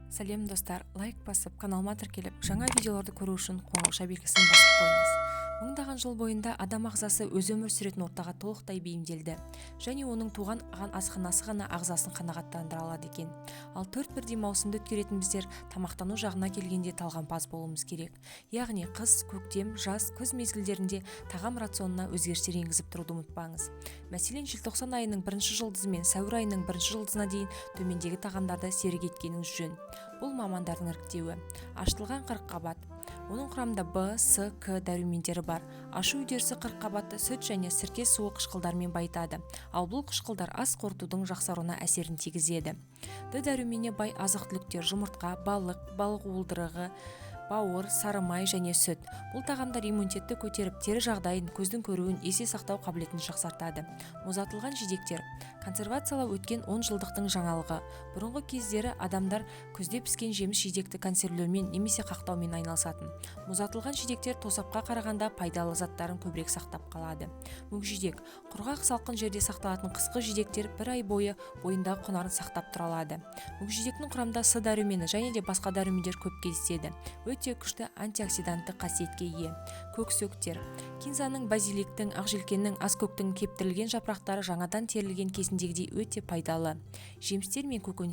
Сәлем достар, лайк басып, каналыма тіркеліп, жаңа видеоларды көру үшін қоңырауша белгісін басып қойыңыз. Мыңдаған жыл бойында адам ағзасы өз өмір сүретін ортаға толықтай бейімделді, және оның туған асханасы ғана ағзасын қанағаттандыра алады екен. Ал 4 бірдей маусымды өткеретін біздер тамақтану жағына келгенде талғампаз болуымыз керек. Яғни қыс, көктем, жаз, күз мезгілдерінде тағам рационына өзгерістер енгізіп тұруды ұмытпаңыз. Мәселен, желтоқсан айының 1-ші жұлдызы мен сәуір айының 1-ші жұлдызына дейін төмендегі тағамдарды серік еткеніңіз жөн. Бұл мамандардың іріктеуі. Ашытылған қырыққабат. Оның құрамында В, С, К дәрумендері бар. Ашу үдерісі қырыққабатты сүт және сірке суы қышқылдармен байытады. Ал бұл қышқылдар ас қорытудың жақсаруына әсерін тигізеді. Д дәрумені бай азық-түліктер жұмыртқа, балық уылдырығы, бауыр, сары май және сүт. Бұл тағамдар иммунитетті көтеріп, тері жағдайын, көздің көруін, есе сақтау қабілетін жақсартады. Мұздатылған жидектер. Консервациялау өткен 10 жылдықтың жаңалығы. Бұрынғы кездері адамдар күзде піскен жеміс-жидекті консервілеумен немесе қақтаумен айналысатын. Мұздатылған жидектер тосапқа қарағанда пайдалы заттарын көбірек сақтап қалады. Мүкжидек. Құрғақ салқын жерде сақталатын қысқы жидектер 1 ай бойы бойындағы құнарын сақтап тұра алады. Мүкжидектің құрамында С дәрумені және де басқа дәрумендер көп кездеседі. Өте күшті антиоксиданттық қасиетке ие. Көксөктер. Кинзаның, базиликтің, ақжелкеннің, аскөктің кептірілген жапырақтары жаңадан терілген кезіндегідей өте пайдалы. Жемістер мен көкөністер